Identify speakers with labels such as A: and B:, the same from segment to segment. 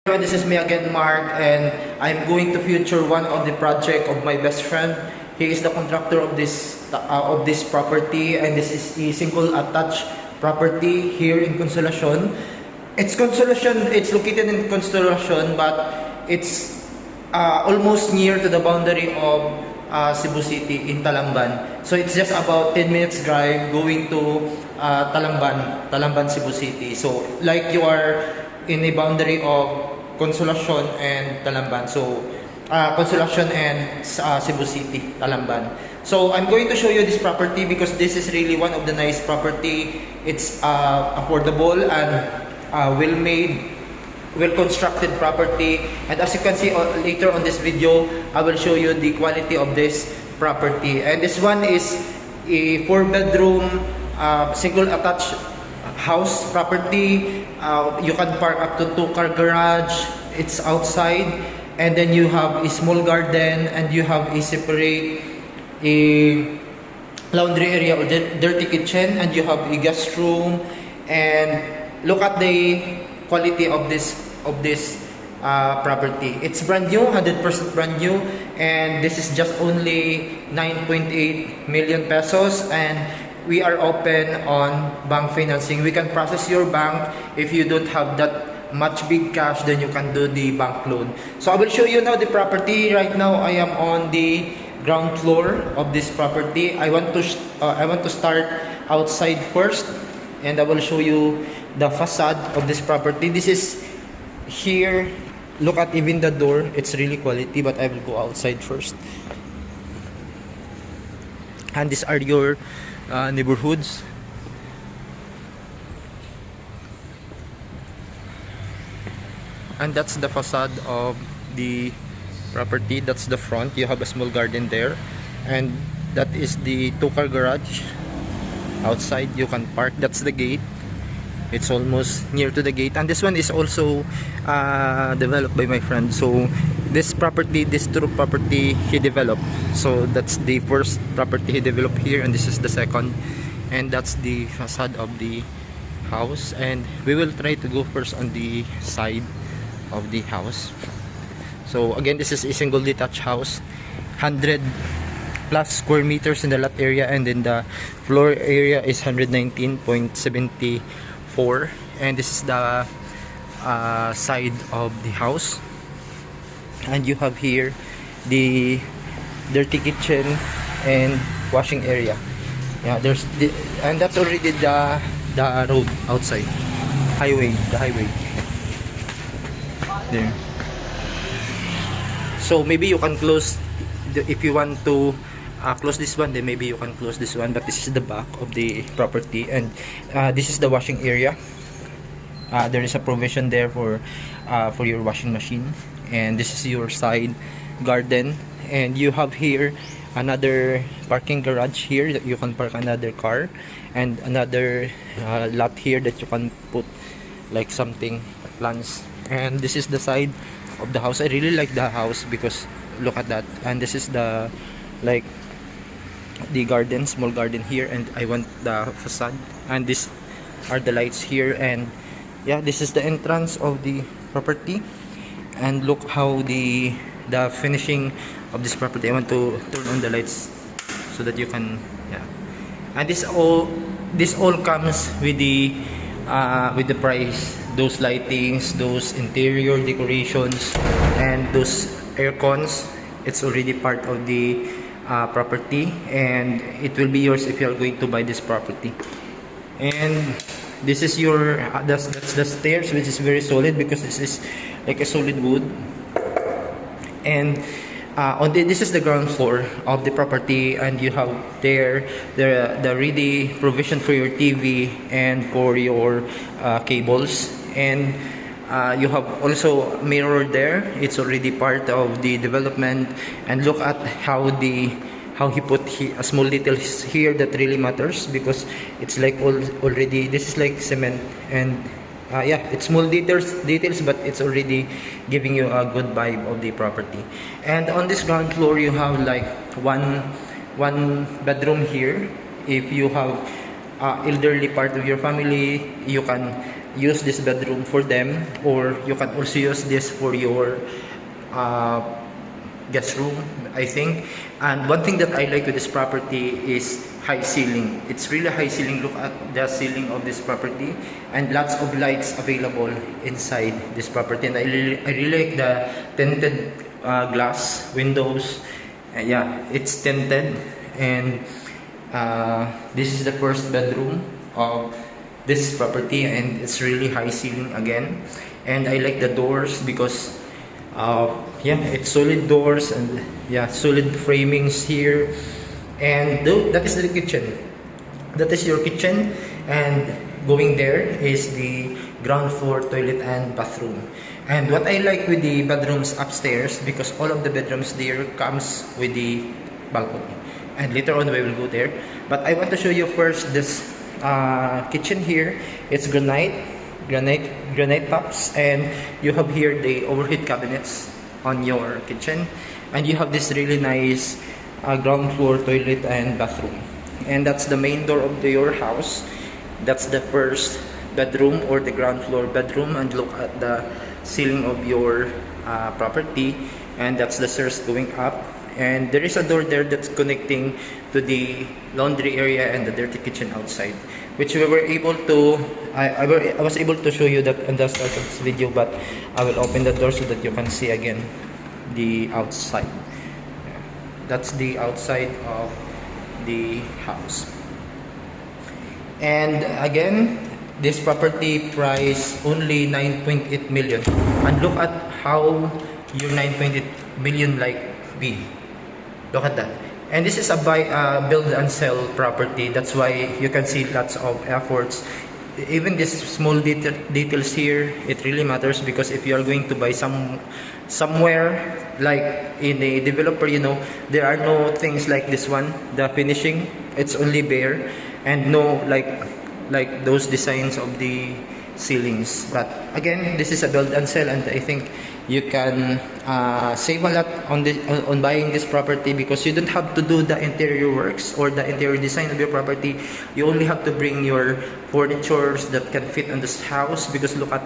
A: This is me again, Mark, and I'm going to feature one of the project of my best friend. He is the contractor of this property, and this is a single attached property here in Consolacion. It's Consolacion. It's located in Consolacion, but it's almost near to the boundary of Cebu City in Talamban. So it's just about 10 minutes drive going to Talamban, Cebu City. So like you are in a boundary of Consolacion and Talamban. So Consolacion and Cebu City, Talamban. So I'm going to show you this property because this is really one of the nice property. It's affordable and well made, well constructed property. And as you can see later on this video, I will show you the quality of this property. And this one is a 4-bedroom single attached house property. You can park up to 2-car garage. It's outside, and then you have a small garden, and you have a separate laundry area or dirty kitchen, and you have a guest room. And look at the quality of this property. It's brand new, 100% brand new, and this is just only 9.8 million pesos. And we are open on bank financing. We can process your bank. If you don't have that much big cash, then you can do the bank loan. So I will show you now the property. Right now I am on the ground floor of this property. I want to start outside first, and I will show you the facade of this property. This is here. Look at even the door. It's really quality, but I will go outside first. And these are your neighborhoods. And that's the facade of the property. That's the front. You have a small garden there, and that is the 2-car garage. Outside you can park. That's the gate. It's almost near to the gate. And this one is also developed by my friend. So this true property he developed. So that's the first property he developed here, and this is the second. And that's the facade of the house. And we will try to go first on the side of the house. So again, this is a single detached house, 100 plus square meters in the lot area, and then the floor area is 119.74. and this is the side of the house. And you have here the dirty kitchen and washing area. Yeah, and that's already the road outside, the highway there. So maybe you can close if you want to close this one, then maybe you can close this one. But this is the back of the property, and this is the washing area. There is a provision there for your washing machine, and this is your side garden. And you have here another parking garage here that you can park another car, and another lot here that you can put like something, plants. And this is the side of the house. I really like the house because look at that. And this is the garden, small garden here, and I want the facade. And these are the lights here. And yeah, this is the entrance of the property. And look how the finishing of this property. I want to turn on the lights so that you can, yeah. And this all comes with the price. Those lightings, those interior decorations, and those air cons, it's already part of the property, and it will be yours if you are going to buy this property. And this is your that's the stairs, which is very solid because this is like a solid wood. And this is the ground floor of the property, and you have the ready provision for your TV and for your cables. And you have also mirror there. It's already part of the development. And look at how he put a small details here that really matters, because it's like already, this is like cement. And yeah, it's small details, but it's already giving you a good vibe of the property. And on this ground floor you have like one bedroom here. If you have elderly part of your family, you can use this bedroom for them, or you can also use this for your guest room, I think. And one thing that I like with this property is high ceiling. It's really high ceiling. Look at the ceiling of this property, and lots of lights available inside this property. And I really like the tinted glass windows. Yeah, it's tinted. And this is the first bedroom of this property, and it's really high ceiling again. And I like the doors because yeah, it's solid doors, and yeah, solid framings here. And that is the kitchen. That is your kitchen, and going there is the ground floor toilet and bathroom. And what I like with the bedrooms upstairs, because all of the bedrooms there comes with the balcony, and later on we will go there. But I want to show you first this kitchen here. It's granite tops, and you have here the overhead cabinets on your kitchen, and you have this really nice ground floor toilet and bathroom. And that's the main door of your house. That's the first bedroom, or the ground floor bedroom. And look at the ceiling of your property, and that's the stairs going up. And there is a door there that's connecting to the laundry area and the dirty kitchen outside, which we were able to I was able to show you that in the start of this video, but I will open the door so that you can see again the outside. That's the outside of the house. And again, this property price only 9.8 million. And look at how your 9.8 million like be. Look at that. And this is a build and sell property. That's why you can see lots of efforts. Even these small details here, it really matters, because if you are going to buy somewhere like in a developer, you know, there are no things like this one, the finishing, it's only bare, and no like those designs of the ceilings. But again, this is a build and sell, and I think you can save a lot on buying this property, because you don't have to do the interior works or the interior design of your property. You only have to bring your furnitures that can fit on this house, because look at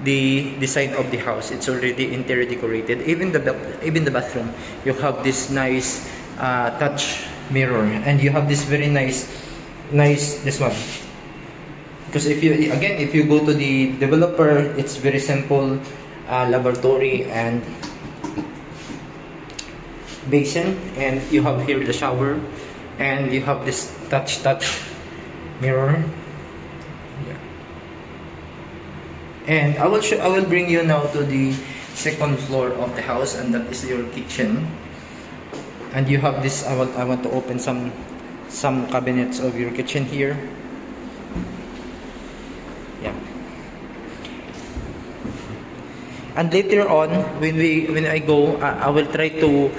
A: the design of the house. It's already interior decorated. Even the bathroom, you have this nice touch mirror, and you have this very nice this one. Because if you go to the developer, it's very simple lavatory and basin, and you have here the shower, and you have this touch mirror. Yeah. And I will bring you now to the second floor of the house, and that is your kitchen. And you have this. I want to open some cabinets of your kitchen here. Yeah. And later on, when I go, I will try to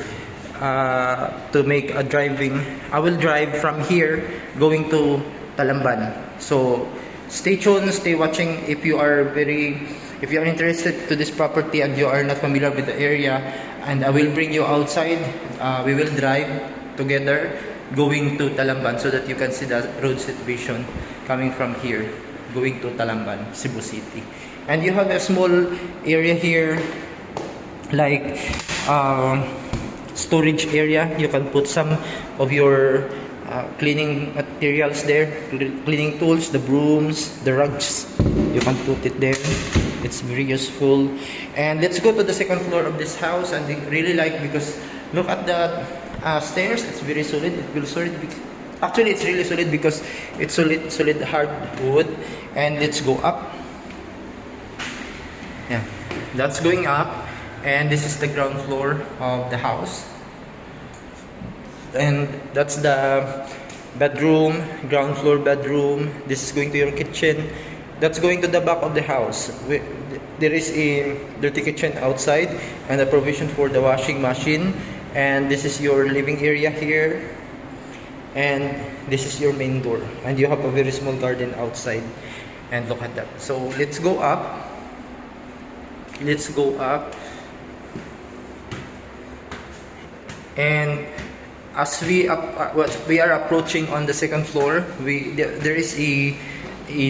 A: make a driving. I will drive from here going to Talamban. So stay tuned, stay watching. If you are interested to this property and you are not familiar with the area, and I will bring you outside. We will drive together going to Talamban, so that you can see the road situation coming from here going to Talamban, Cebu City. And you have a small area here, like storage area. You can put some of your cleaning materials there, cleaning tools, the brooms, the rugs. You can put it there. It's very useful. And let's go to the second floor of this house. And I really like, because look at the stairs. It's very solid. It will solid. Actually, it's really solid because it's solid hardwood. And let's go up. Yeah, that's going up, and this is the ground floor of the house, and that's the bedroom, ground floor bedroom. This is going to your kitchen. That's going to the back of the house. There is a dirty kitchen outside, and a provision for the washing machine. And this is your living area here, and this is your main door, and you have a very small garden outside. And look at that. So let's go up. Let's go up. And as we are approaching on the second floor, there is a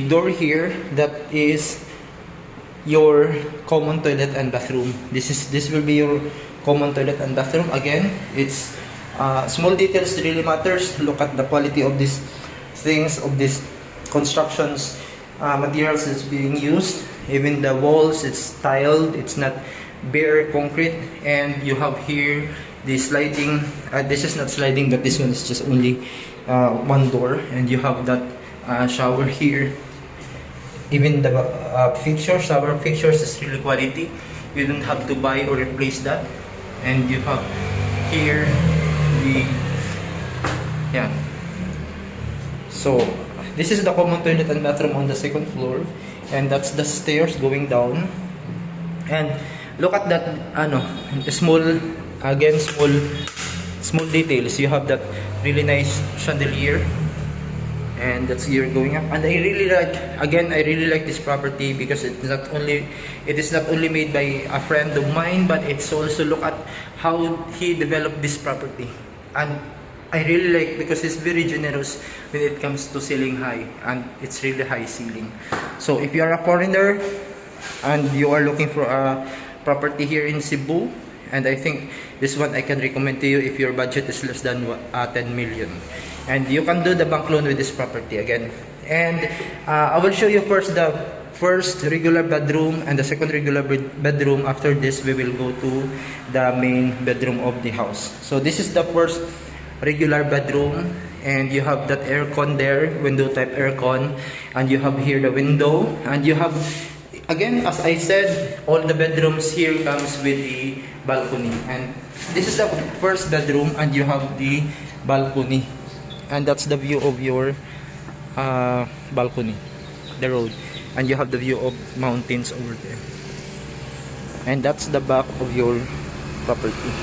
A: door here that is your common toilet and bathroom. This will be your common toilet and bathroom. Again, it's small details really matters. Look at the quality of these things, of these constructions materials that's being used. Even the walls, it's tiled, it's not bare concrete. And you have here the sliding, this is not sliding, but this one is just only one door, and you have that shower here. Even the shower fixtures is really quality. You don't have to buy or replace that. And you have here the, yeah, so this is the common toilet and bathroom on the second floor, and that's the stairs going down. And look at that, small, again, small details. You have that really nice chandelier, and that's here going up. And I really like this property because it is not only made by a friend of mine, but it's also, look at how he developed this property. And I really like, because it's very generous when it comes to ceiling high, and it's really high ceiling. So if you are a foreigner and you are looking for a property here in Cebu, and I think this one I can recommend to you if your budget is less than 10 million. And you can do the bank loan with this property again. And I will show you first the first regular bedroom and the second regular bedroom. After this, we will go to the main bedroom of the house. So this is the first regular bedroom, and you have that aircon there, window type aircon, and you have here the window, and you have, again, as I said, all the bedrooms here comes with the balcony. And this is the first bedroom, and you have the balcony, and that's the view of your balcony, the road, and you have the view of mountains over there. And that's the back of your property.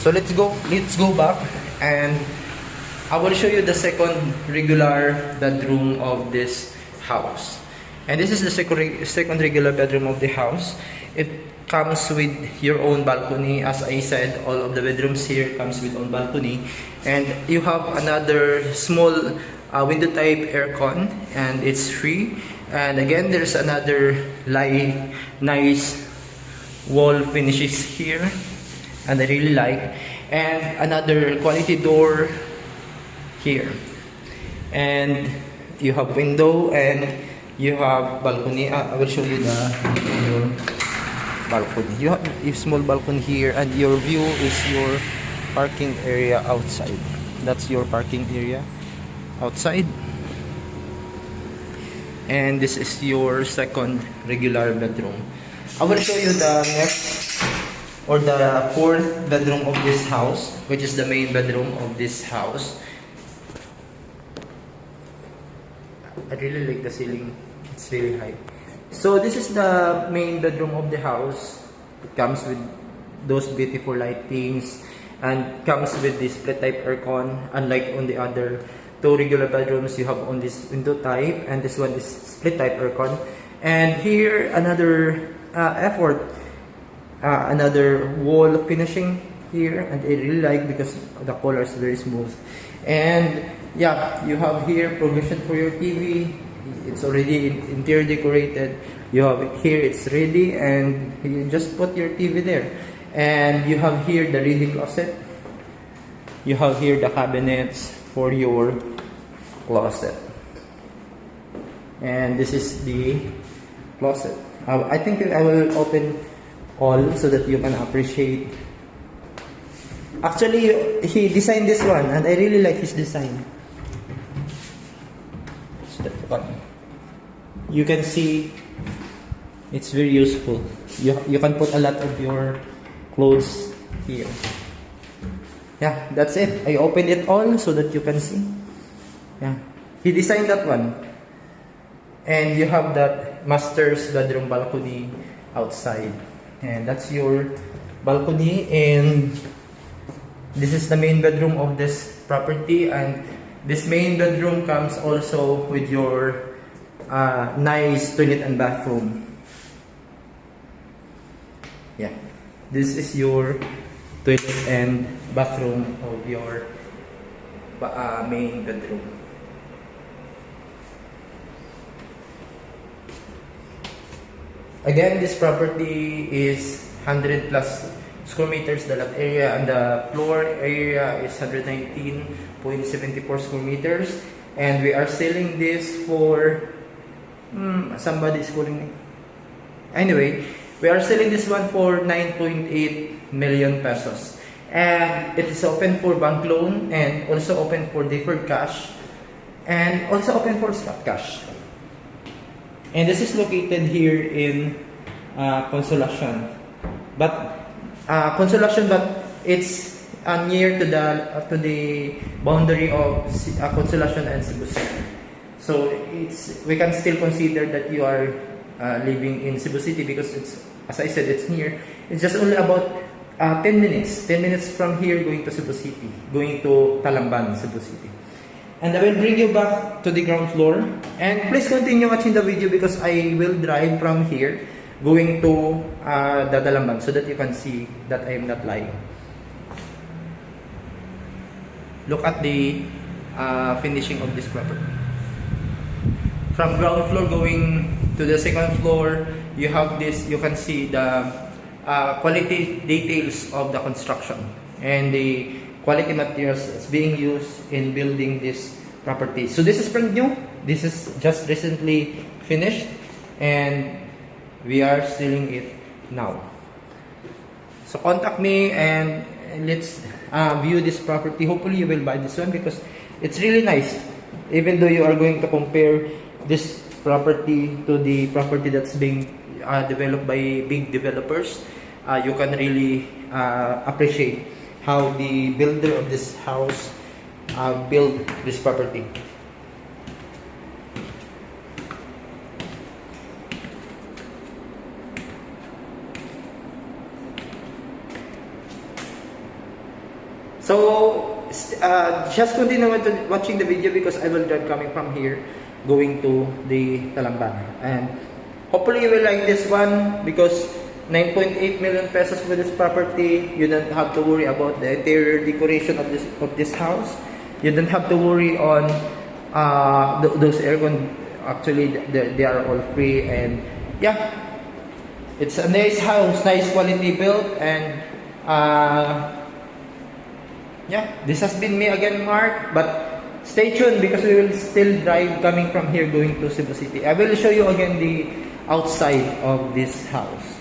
A: So let's go back, and I will show you the second regular bedroom of this house. And this is the second regular bedroom of the house. It comes with your own balcony. As I said, all of the bedrooms here comes with own balcony. And you have another small window type aircon, and it's free. And again, there's another nice wall finishes here, and I really like. And another quality door here. And you have window, and you have balcony. I will show you your balcony. You have a small balcony here, and your view is your parking area outside. That's your parking area outside. And this is your second regular bedroom. I will show you the next, or the fourth bedroom of this house, which is the main bedroom of this house. I really like the ceiling. It's really high. So this is the main bedroom of the house. It comes with those beautiful lightings, and comes with this split type aircon. Unlike on the other two regular bedrooms, you have on this window type, and this one is split type aircon. And here another another wall finishing here, and I really like because the color is very smooth. And yeah, you have here provision for your TV. It's already interior decorated. You have it here, it's ready, and you just put your TV there. And you have here the reading closet. You have here the cabinets for your closet. And this is the closet. I think I will open all so that you can appreciate. Actually, he designed this one, and I really like his design. So that's one. You can see it's very useful. You can put a lot of your clothes here. Yeah, that's it. I opened it all so that you can see. Yeah, he designed that one. And you have that master's bedroom balcony outside. And that's your balcony. And this is the main bedroom of this property. And this main bedroom comes also with your nice toilet and bathroom. Yeah, this is your toilet and bathroom of your main bedroom. Again, this property is 100 plus square meters the lot area, and the floor area is 119.74 square meters, and we are selling this for somebody is calling me. Anyway, we are selling this one for 9.8 million pesos, and it is open for bank loan and also open for deferred cash and also open for spot cash. And this is located here in Consolacion, but it's near to the boundary of Consolacion and Cebu City. So we can still consider that you are living in Cebu City because it's, as I said, it's near. It's just only about 10 minutes from here going to Cebu City, going to Talamban, Cebu City. And I will bring you back to the ground floor. And please continue watching the video because I will drive from here going to the Talamban so that you can see that I am not lying. Look at the finishing of this property. From ground floor going to the second floor, you have this, you can see the quality details of the construction and the quality materials that's being used in building this property. So this is brand new. This is just recently finished and we are selling it now. So contact me and let's view this property. Hopefully you will buy this one because it's really nice. Even though you are going to compare this property to the property that's being developed by big developers, you can really appreciate how the builder of this house built this property. So just continue watching the video because I will drive coming from here going to the Talamban, and hopefully you will like this one because 9.8 million pesos for this property. You don't have to worry about the interior decoration of this house. You don't have to worry on those aircon. Actually, they are all free, and yeah, it's a nice house, nice quality built, and yeah, this has been me again, Mark, but stay tuned because we will still drive coming from here going to Cebu City. I will show you again the outside of this house.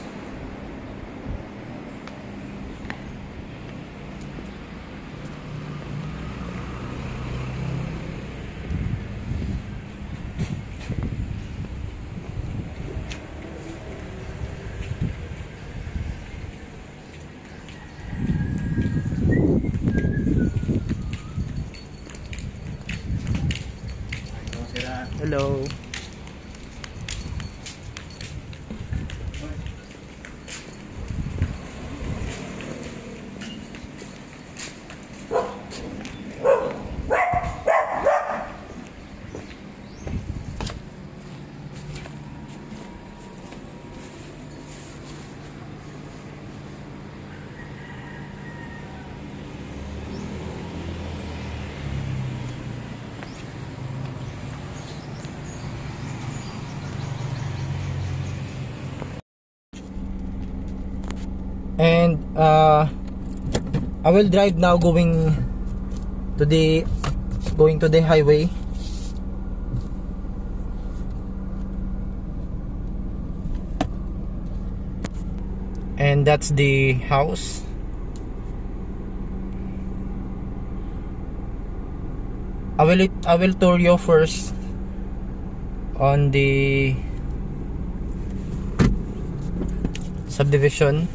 A: Hello. And I will drive now going to the highway. And that's the house. I will tour you first on the subdivision.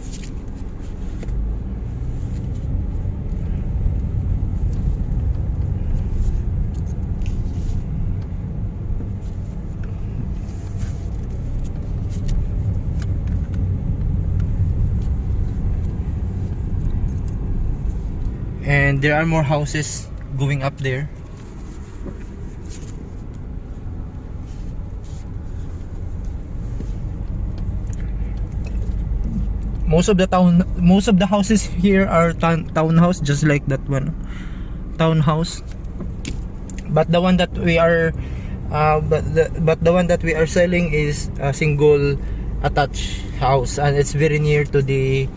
A: And there are more houses going up there. Most of the houses here are townhouse, just like that one, townhouse. But the one that we are, but the one that we are selling is a single attached house, and it's very near to the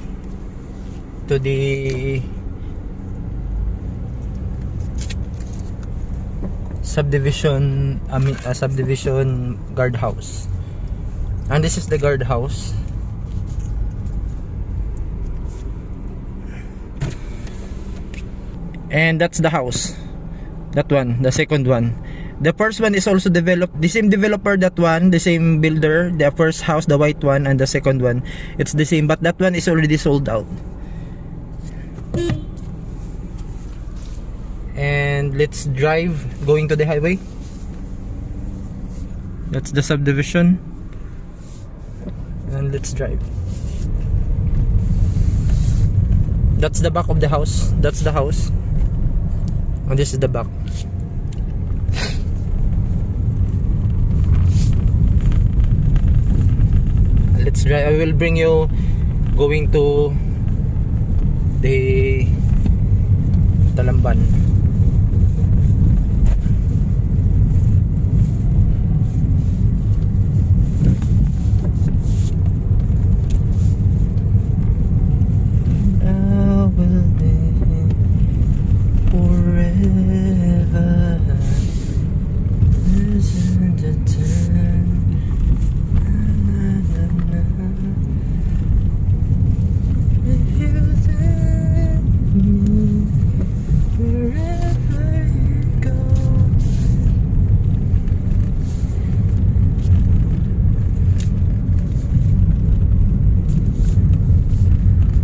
A: subdivision, subdivision guard house. And this is the guard house. And that's the house. That one, the second one. The first one is also developed, the same developer, that one, the same builder. The first house, the white one, and the second one, it's the same, but that one is already sold out. And let's drive going to the highway. That's the subdivision. And let's drive. That's the back of the house. That's the house. And this is the back. Let's drive. I will bring you going to the Talamban.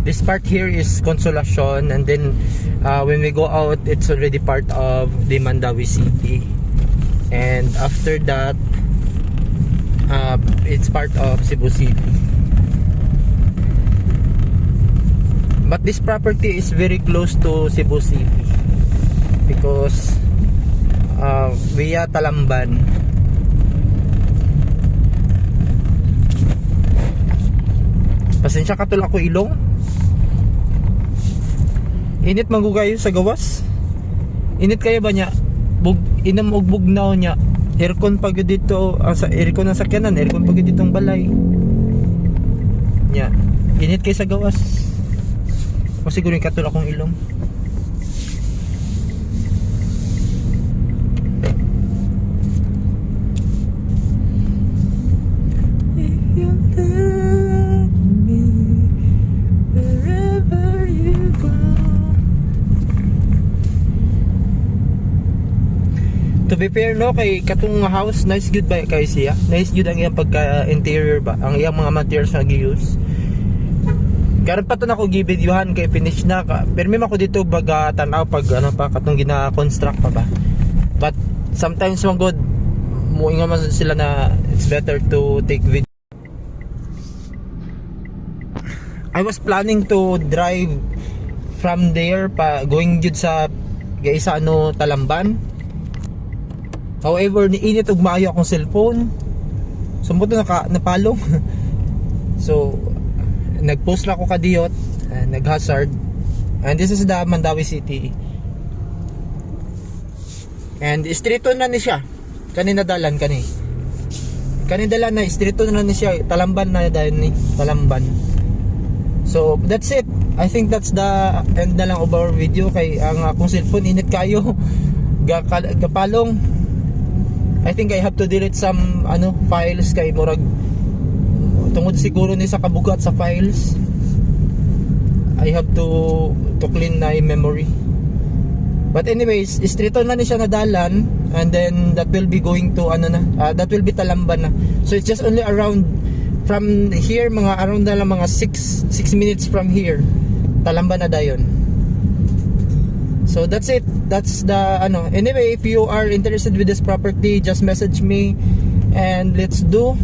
A: This part here is Consolacion, and then when we go out, it's already part of the Mandawi City, and after that it's part of Cebu City. But this property is very close to Cebu City because via Talamban. Pasensya ka, tulak ko ilong. Init mangugayo sa gawas. Init kayo ba niya? Inam og bugnaw niya. Aircon pag dito, sa aircon ng sakyanan, aircon pag dito ang balay. Nya. Init kayo sa gawas. O siguro yung katulak kong ilong. To be fair, no, kay katong house, nice good ba kay siya? Nice good ang iyang pagka interior ba? Ang iyang mga materials na gi-use. Karon pa to nako gi-videohan kay finish na ka. Pero may mako dito baga tan-aw pag ano pa katong gina-construct pa ba. But sometimes man good mo ingon man sila na it's better to take video. I was planning to drive from there pa going jud sa gaisa ano Talamban. However, niinit og maayo akong cellphone. Sumot na napalong. So, nag-post lang ako kadiyot, nag-hazard. And this is the Mandawi City. And street na ni siya. Kanina dalan kani. Kanina dalan na street na ni siya. Talamban na dahil ni Talamban. So, that's it. I think that's the end na lang of our video kay ang akong cellphone init kayo. Gapalong. I think I have to delete some files kay murag tungod siguro ni sa kabugat sa files. I have to clean na memory. But anyways, straight on na ni siya nadalan, and then that will be going to that will be Talamban na. So it's just only around from here, mga around na lang mga 6 minutes from here. Talamban na dayon. So that's it. That's the anyway, if you are interested with this property, just message me and let's go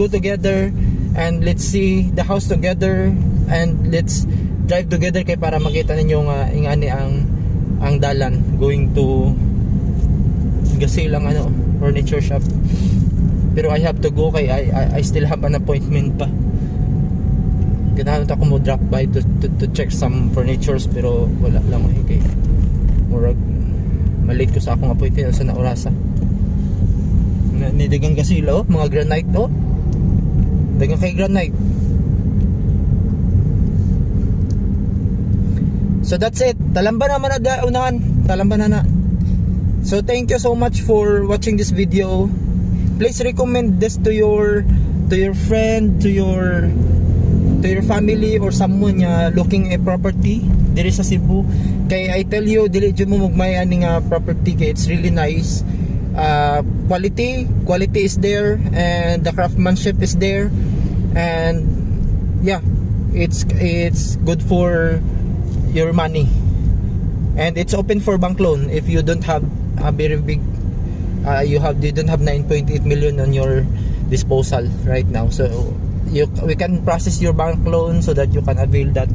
A: together and let's see the house together and let's drive together kay para makita ninyo nga ingani ang dalan going to Gasilang furniture shop. Pero I have to go kay I still have an appointment pa. Ganahan ako mo drop by to check some furnitures pero wala lang kay murag malate ko sa akong appointment sa naorasa. Nidagang Gasila mga granite dagang kay granite. So that's it. Talamba naman na da unahan. Talamba na. So thank you so much for watching this video. Please recommend this to your friend, to your family or someone looking a property diri sa Cebu. Kay I tell you, dili jud mo mugmay ani nga property kay it's really nice. Quality is there, and the craftsmanship is there, and yeah, it's good for your money, and it's open for bank loan if you don't have a very big you don't have 9.8 million on your disposal right now. So we can process your bank loan so that you can avail that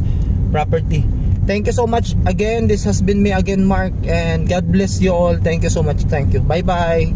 A: property. Thank you so much again. This has been me again, Mark, and God bless you all. Thank you so much. Thank you. Bye bye.